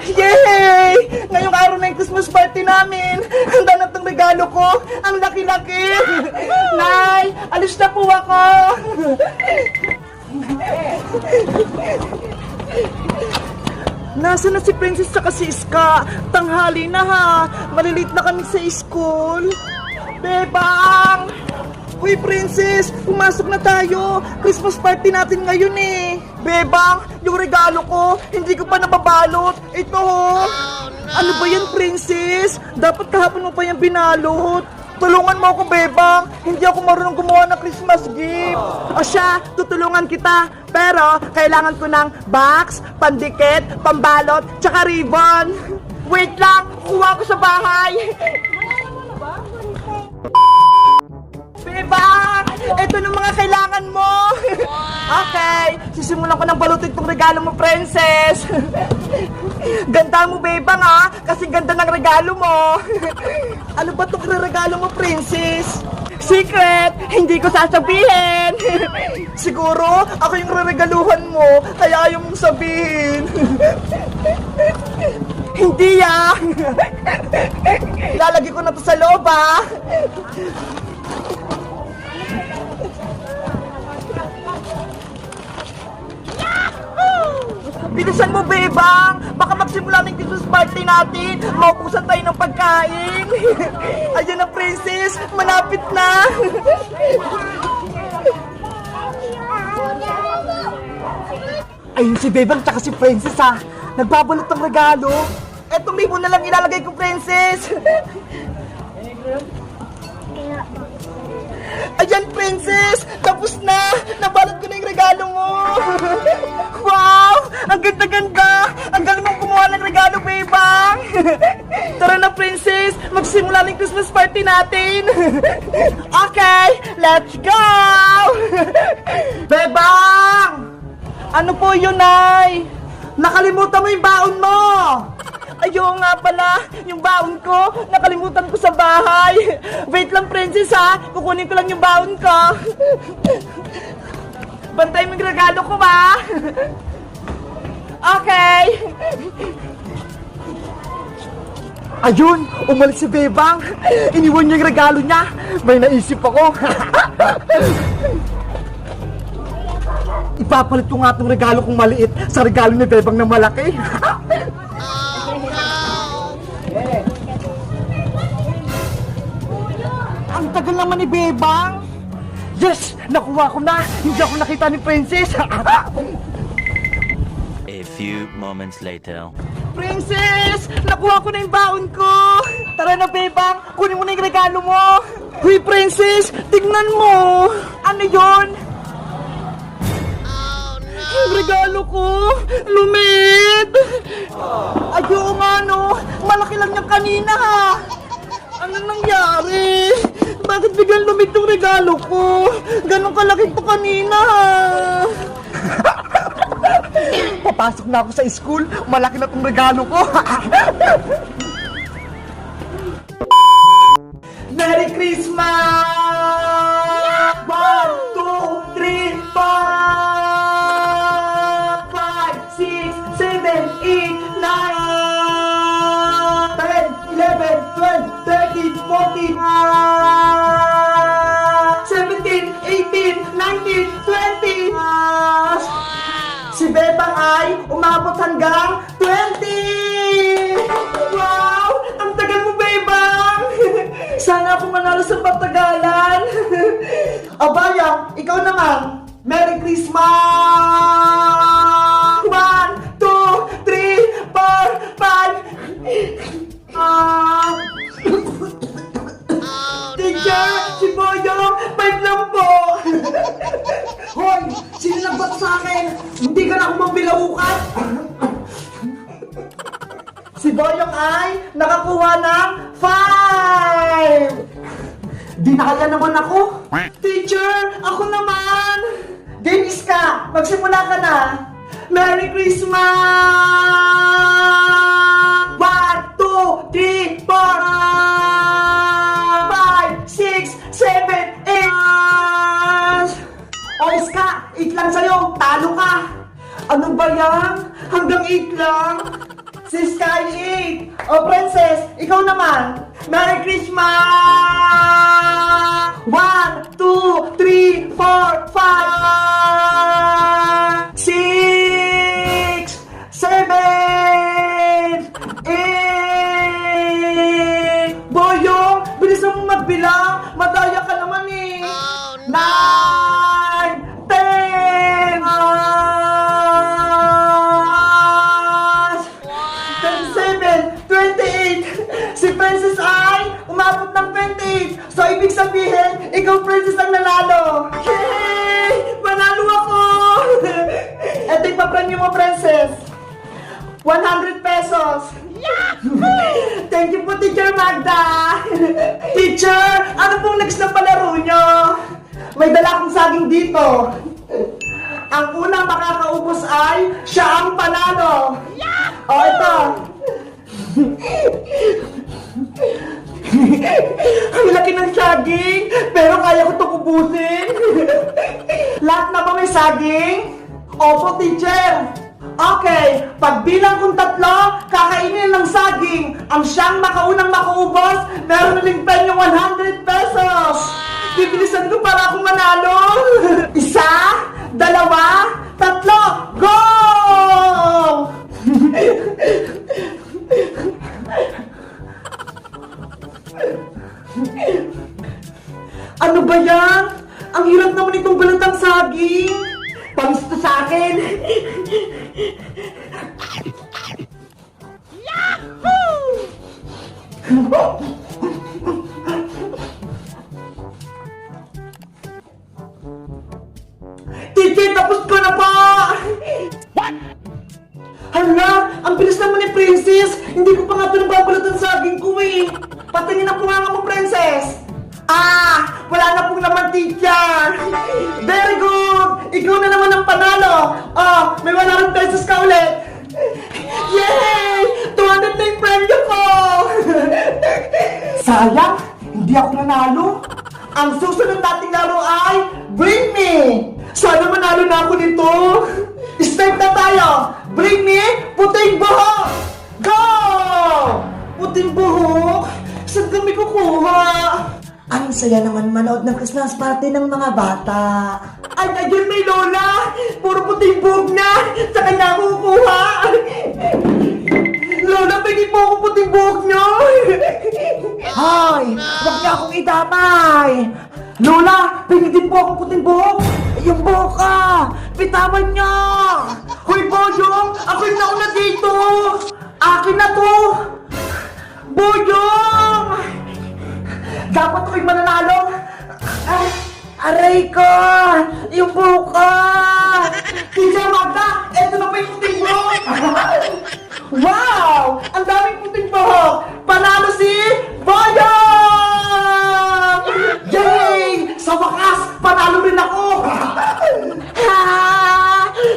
Yay! Ngayong araw na yung Christmas party namin. Handa na itong regalo ko. Ang laki-laki. Nay, alis na po ako. Nasaan na si Princess tsaka si Iska? Tanghali na ha. Malilate na kami sa school. Bebang! Uy, Princess! Pumasok na tayo! Christmas party natin ngayon eh! Bebang! Yung regalo ko, hindi ko pa nababalot! Ito ho! Ano ba yan, Princess? Dapat kahapon mo pa yan binalot! Tulungan mo ako, Bebang! Hindi ako marunong gumawa ng Christmas gift! O siya, tutulungan kita! Pero, kailangan ko ng box, pandikit, pambalot, tsaka ribbon! Wait lang! Kuha ko sa bahay! Bebang! Ito na mga kailangan mo! Okay, sisimulan ko ng balutin tong regalo mo, Princess! Ganda mo, Bebang, ha? Kasi ganda ng regalo mo! Ano ba itong regalo mo, Princess? Secret! Hindi ko sasabihin! Siguro, ako yung reregaluhan mo, kaya ayaw mong sabihin. Hindi, ah! Lalagay ko na to sa loob, ah! Bilisan mo, Bebang! Baka magsimula ng Christmas party natin! Maupusan tayo ng pagkain! Ayan na, Princess! Malapit na! Ayun si Bebang tsaka si Princess, ha! Nagbabalot ng regalo! Etong libo na lang ilalagay ko, Princess! Ayan, Princess! Tapos na! Nabalot ko na yung regalo mo! Wow! Ang ganda-ganda! Ang galing mong gumawa ng regalo, Bebang! Tara na, Princess! Magsimula ng Christmas party natin! Okay! Let's go! Bebang! Ano po yun, Nay? Nakalimutan mo yung baon mo! Ayaw nga pala, yung baon ko, nakalimutan ko sa bahay. Wait lang, Princess, ha? Kukunin ko lang yung baon ko. Bantay mo yung regalo ko, ba? Okay. Ayun, umalis si Bebang. Iniwan niya yung regalo niya. May naisip ako. Ipapalit ko nga itong regalo kong maliit sa regalo ni Bebang na malaki. Ang tagal naman ni Bebang. Yes! Nakuha ko na! Hindi ako nakita ni Princess! A few moments later. Princess! Nakuha ko na yung baon ko! Tara na, Bebang! Kunin mo na yung regalo mo! Huy, Princess! Tignan mo! Ano yon? Yung regalo ko! Lumit! Ayaw nga, no! Malaki lang yung kanina, ha! Ano nangyari? Bakit biglang lumit yung regalo ko? Ganon kalaki pa kanina, ha? Papasok na ako sa school, malaki na tong regalo ko. Merry Christmas! 1, 2, 3, 4, 5, 6, 7, 8, 9, 10, 11, 12, 13, 14, 17, 18, 19, 20. Si Bebang ay umabot hanggang 20! Wow! Ang tagal mo, Bebang! Sana ako manalo sa patagalan! Abaya, ikaw naman! Merry Christmas! 1, 2, 3, 4, 5... Teacher! Si Boyong! 5 lang po! Hoy! Sino nagbato sa akin? Hindi ka na kumambilaukat! Si Boyong ay nakakuha ng 5! Di nakaya naman ako! Teacher! Ako naman! Game Iska! Magsimula ka na! Merry Christmas! 1, 2, 3, 4, 5, 6, 7, 8! O Iska! 8 lang sa'yo! Talo ka! Ano ba yan? Hanggang 8 lang? Siska, O, Princess, ikaw naman. Merry Christmas! 1, 2, 3, 4, 5, 6, 7, 8. Boyong, bilisan mo magbilang. Madaya ka naman eh. 9, 10, 27, 28. Si Princess ay umabot ng 28. So, ibig sabihin, ikaw, Princess, ang nanalo. Yay! Manalo ako! Ito yung papremyo mo, Princess. 100 pesos. Thank you po, Teacher Magda. Teacher, ano pong next na palaro nyo? May dala akong saging dito. Ang unang makakaubos ay siya ang panalo. O, ito. Ang laki ng saging, pero kaya ko ito ubusin. Lahat na ba may saging? Opo, teacher. Okay, pagbilang kong 3, kakainin ng saging. Ang siyang makaunang makaubos, meron uling penyong 100 pesos. Bibilisan ko para akong manalo. 1, 2, 3, go! Ano ba yan? Ang hirap naman itong balatang saging. Pamis to sa akin. Titi, tapos ko na pa! What? Hala, ang bilis naman ni Princess. Hindi ko pa nga ito nababalot ang saging ko eh. Patingin ang punganga mo, Princess. Ah, wala na pong naman, teacher. Very good. Ikaw na naman ang panalo. Ah, may 100 pesos ka ulit. Yay! 200 na yung premyo ko. Sayang, hindi ako nanalo. Ang susunod nating laro ay Bring Me. Sana manalo na ako nito. Start na tayo. Bring me puting buhok. Go! Puting buhok? Saan kami kukuha? Ang saya naman manood ng Christmas party ng mga bata. Ay, ayun may lola! Puro puting buhok na! Sa kanya ako kukuha! Lola, pwede po ako puting buhok nyo! Hoy! Huwag niya akong idamay! Lola, pwede din po akong puting buhok! Yung buhok ka! Bitawan niya! Hoy, Boyong! Ako yung nauna dito! Akin na to! Boyong! Dapat ako'y mananalo! Ay, aray ko! Yung buhok ka! Teacher Magda! Eto na pa yung puting buhok! Wow! Ang daming puting buhok! Panalo si Boyong! Yay! Sa wakas, panalo rin ako!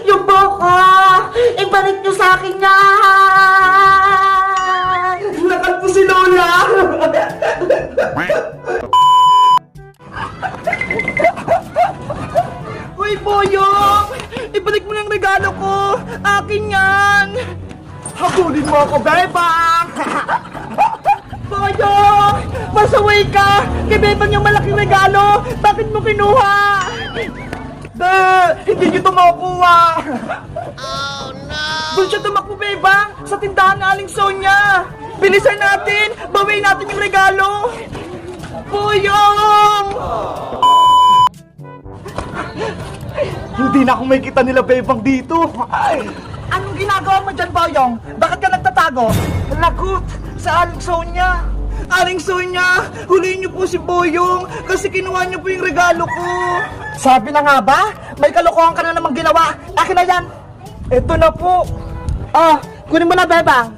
Yung buhok ko! Ibalik niyo sa akin yan! Nakalpo si Lola! Uy, Boyong! Ibalik mo yung regalo ko! Akin yan! Habulin mo ako, Bebang! Boyong! Masaway ka! Kay Bebang yung malaking regalo! Bakit mo kinuha? Hindi nyo ito makukuha! Oh, no! Doon siya tumakbo, Bebang! Sa tindahan ng Aling Sonia! Bilisan natin! Bawiin natin yung regalo! Boyong! Hindi na ako may kita nila, Bebang, dito! Anong ginagawa mo dyan, Boyong? Bakit ka nagtatago? Lagot! Sa Aling Sonia! Aling Sonia! Huliin niyo po si Boyong kasi kinuha niyo po yung regalo ko! Sabi na nga ba? May kalokohan ka na namang ginawa! Akin na yan! Ito na po! Ah, kunin mo na, Bebang!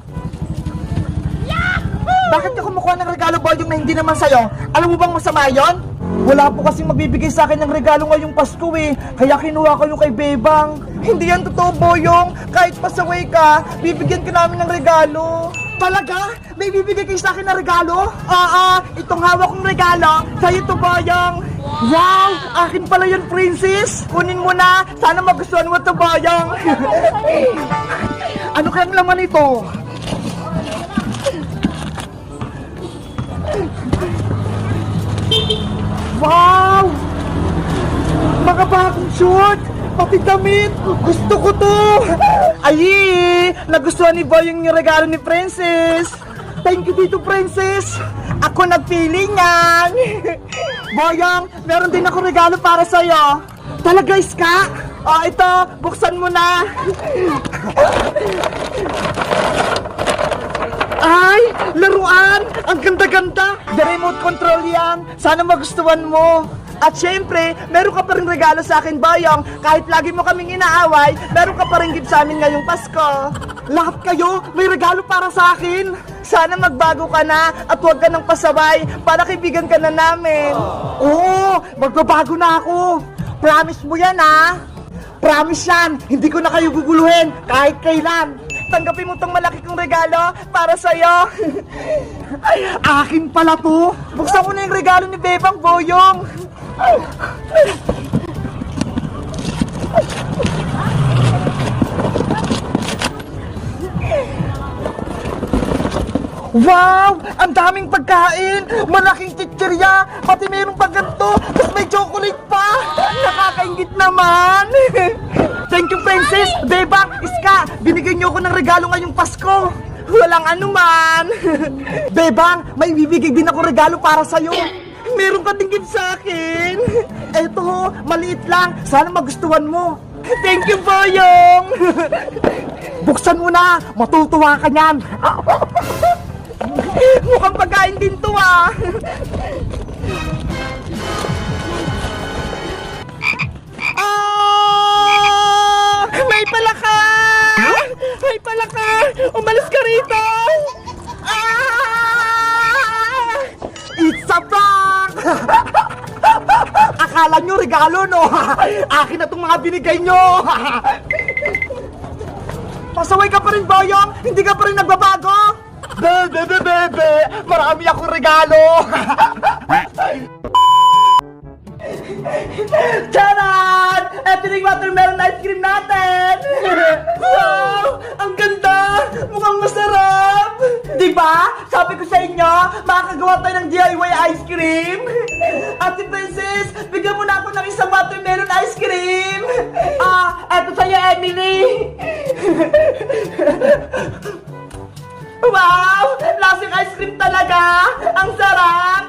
Bakit ka kumukuha ng regalo, Boyong, na hindi naman sa'yo? Alam mo bang masama yon? Wala po kasing magbibigay sa akin ng regalo ngayong Pasko eh. Kaya kinuha ko yung kay Bebang. Hindi yan totoo, Boyong. Kahit pasaway ka, bibigyan ka namin ng regalo. Talaga? May bibigay kayo sa akin ng regalo? Oo, itong hawak kong regalo, sa'yo to, Boyong. Wow! Akin pala yun, Princess. Kunin mo na. Sana magustuhan mo to, Boyong. Ano kayang laman ito? pati damit. Gusto ko to. Ay, nagustuhan ni Boyong yung regalo ni Princess. Thank you dito, Princess. Ako nagpili niyan. Boyong, meron din ako regalo para sa'yo. Talaga, Iska? Oh, ito, buksan mo na. Ay, laruan! Ang ganda-ganda! The remote control yan. Sana magustuhan mo. At syempre, meron ka pa rin regalo sa akin, Boyong. Kahit lagi mo kaming inaaway, meron ka pa rin gift sa amin ngayong Pasko. Lahat kayo, may regalo para sa akin. Sana magbago ka na at huwag ka nang pasabay para kaibigan ka na namin. Oo, magbabago na ako. Promise mo yan, ha? Promise yan, hindi ko na kayo guguluhin kahit kailan. Tanggapin mo tong malaki kong regalo para sa'yo. Ay, akin pala to. Buksan mo na yung regalo ni Bebang, Boyong. Wow! Ang daming pagkain! Malaking chichirya! Pati mayroong pag ganito! Tapos may chocolate pa! Nakakaingit naman! Thank you, Princess! Bebang! Iska! Binigyan niyo ako ng regalo ngayong Pasko! Walang anuman! Bebang! May bibigay din ako regalo para sa'yo! Meron ka din gift sa akin! Eto, maliit lang! Sana magustuhan mo! Thank you, Boyong! Buksan mo na! Matutuwa ka niyan! Mukhang pagkain din to, ah! Ah! May palaka! May palaka! Umalis ka rito! Ah! It's a prank! Akala nyo regalo, no? Akin na itong mga binigay nyo! Pasaway ka pa rin, Boyong! Hindi ka pa rin nagbabago! Bebe! Marami akong regalo! Charan! Eto na yung watermelon ice cream natin! Wow! Ang ganda! Mukhang masarap! Diba? Sabi ko sa inyo, makakagawa tayo ng DIY ice cream! Ate Princess, bigyan mo na ako ng isang watermelon ice cream! Eto sa'yo, Emily! Wow! Lasing ice cream talaga! Ang sarap!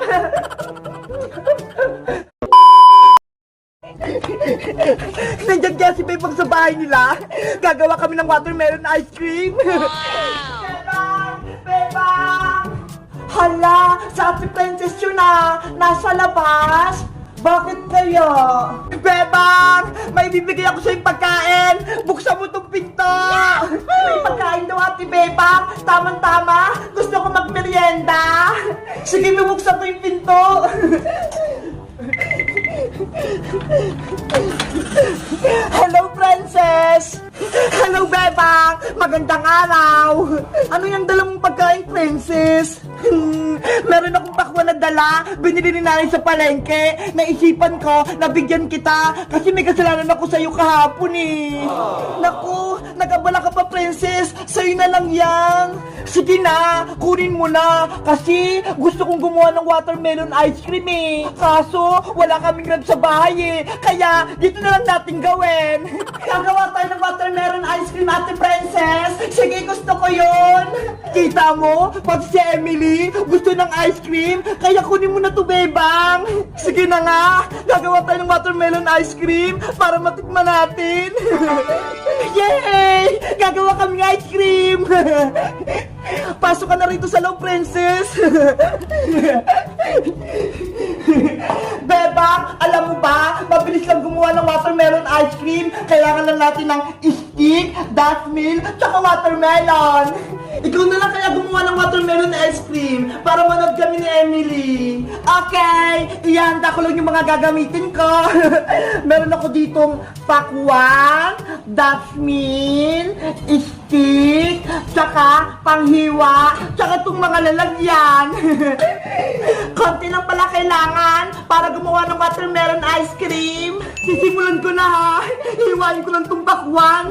Nandiyan kaya si Bebang sa bahay nila. Gagawa kami ng watermelon ice cream. Bebang! Bebang! Hala! Sa Ate Princess yun na! Nasa labas! Bakit kaya? Bebang! May bibigay ako sa yung pagkain! Buksan mo tong pinto! May pagkain daw, Ate Bebang! Tamang-tama! Gusto ko magmerienda! Sige, bubuksan ko yung pinto! Hello, Princess! Hello, Bebang! Magandang araw! Ano yung dala mong pagkain, Princess? Meron akong pakwan na dala. Binili ni nanay sa palengke. Naisipan ko, nabigyan kita. Kasi may kasalanan ako sa'yo kahapon eh. Naku, nag-abala ka pa, Princess. Sa'yo na lang yan. Sige na, kunin mo na. Kasi gusto kong gumawa ng watermelon ice cream eh. Kaso, wala kaming rad sa bahay eh. Kaya, dito na lang natin gawin. Gagawa tayo ng watermelon ice cream, Ate Princess. Sige, gusto ko yun. Kita mo, pati si Emily, gusto ng ice cream. Kaya kunin mo na to, Bebang. Sige na nga, gagawa tayo ng watermelon ice cream para matikman natin. Yay! Gagawa kami ice cream. Pasok ka na rito sa loob, Princess. Bebang, alam mo ba, mabilis lang gumawa ng watermelon ice cream. Kailangan lang natin ng stick, dust meal, tsaka watermelon. Ikaw na lang kaya gumawa ng watermelon ice cream para manood kami ni Emily. Okay, ihanda ko lang yung mga gagamitin ko. Meron ako ditong pakwan, dust meal, stick, tsaka panghiwa, tsaka itong mga lalagyan. Konti lang pala kailangan para gumawa ng watermelon ice cream. Sisimulan ko na ha. Hiwain ko lang itong pakwan.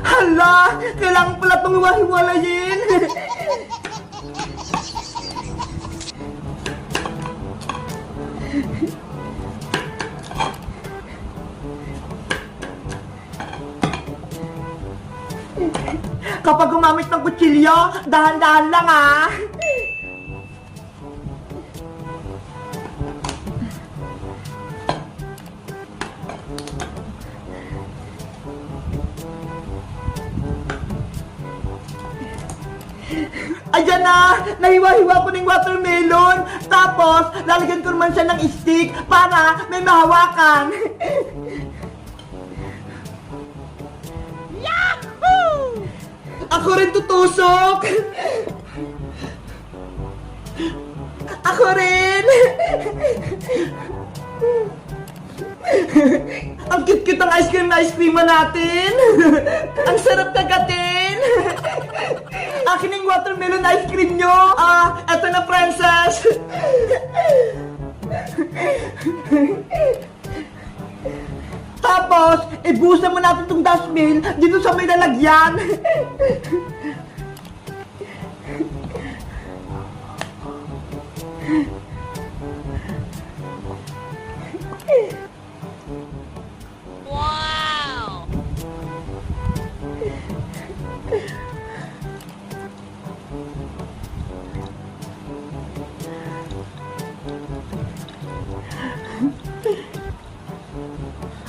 Hala! Kailangan pala itong hiwa-hiwalayin! Kapag gumamit ng kutsilyo, dahan-dahan lang ah! Ayan na! Nahiwa-hiwa ko ng watermelon! Tapos, lalagyan ko naman siya ng stick para may mahawakan! Yahoo! Ako rin tutusok! Ako rin! Ang cute-cute ang ice cream natin! Ang sarap kagatin! Akin yung watermelon ice cream nyo! Eto na, princess! Tapos, ibusan mo natin itong dustbin dito sa may lalagyan! Wow!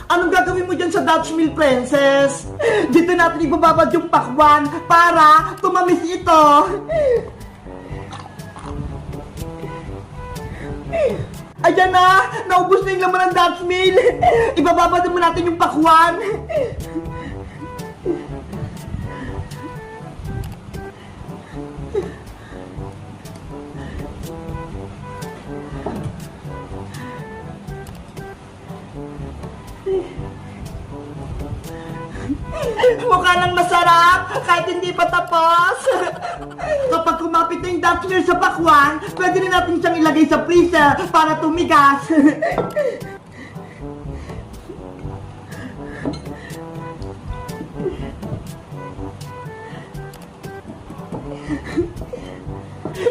Anong gagawin mo dyan sa Dutch Mill, princess? Dito natin ibababad yung pakwan para tumamis ito. Ayan na! Naubos na yung laman ng Dutch Mill. Ibababad mo natin yung pakwan. Mukha nang masarap kahit hindi pa tapos. Kapag kumapit na yung Dutch Mill sa pakwan, pwede rin natin siyang ilagay sa freezer para tumigas.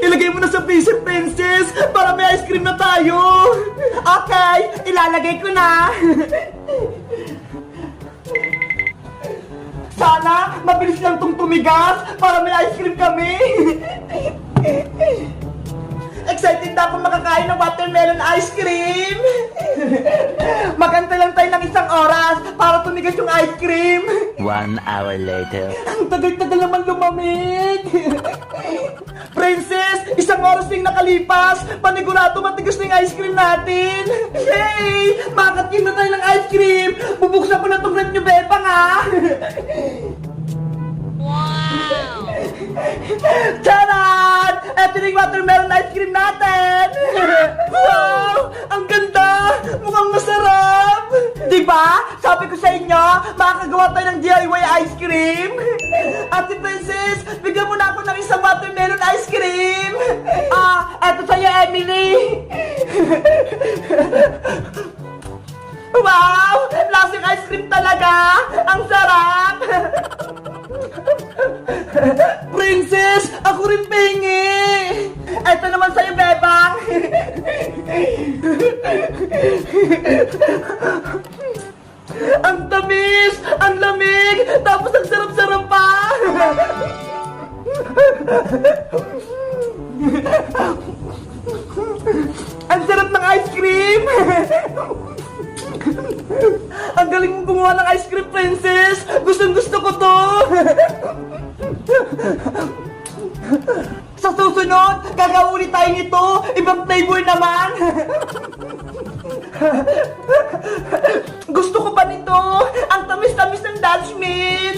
Ilagay mo na sa freezer, princess, para may ice cream na tayo. Okay, ilalagay ko na. Sana mabilis lang itong tumigas para may ice cream kami. Excited na ako makakain ng watermelon ice cream. Magantay lang tayo ng isang oras para tumigas yung ice cream. 1 hour later. Ang tagal-tagal naman lumamig. Princess, isang oras na yung nakalipas. Panigurado matigas na yung ice cream natin. Yay! Makakatin na tayo ng ice cream. Bubuksan ko na itong rep nyo, Bebang, ha? Wow! Charan! Eto na yung watermelon ice cream natin! Wow! Ang ganda! Mukhang masarap! Diba? Sabi ko sa inyo, makakagawa tayo ng DIY ice cream! Ate Princess, bigyan mo na ako ng isang watermelon ice cream! Eto sa'yo, Emily! Wow! Lasing ice cream talaga! Ang sarap! Princess! Ako rin pengi! Eto naman sa'yo, Bebang! Ang tamis! Ang lamig! Tapos ang sarap-sarap pa! Ang sarap ng ice cream! Ang galing mong gumawa ng ice cream, princess! Gustong-gusto ko to! Sa susunod, gagawin tayo nito! Ibang flavor naman! Gusto ko pa nito! Ang tamis-tamis ng Dutch Mill!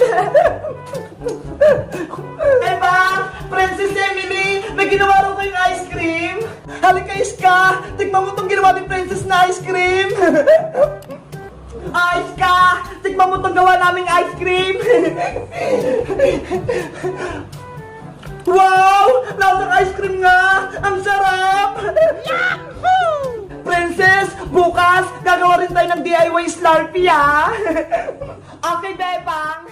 Diba? Princess Emily, may ginawa rin kayong ice cream! Halika, Iska! Tikman mo itong ginawa ni Princess na ice cream! Iska! Tikman mo itong gawa naming ice cream! Wow! Lasang ice cream nga! Ang sarap! Yahoo! Princess, bukas, gagawa rin tayo ng DIY Slurpee, ha? Okay, Bebang.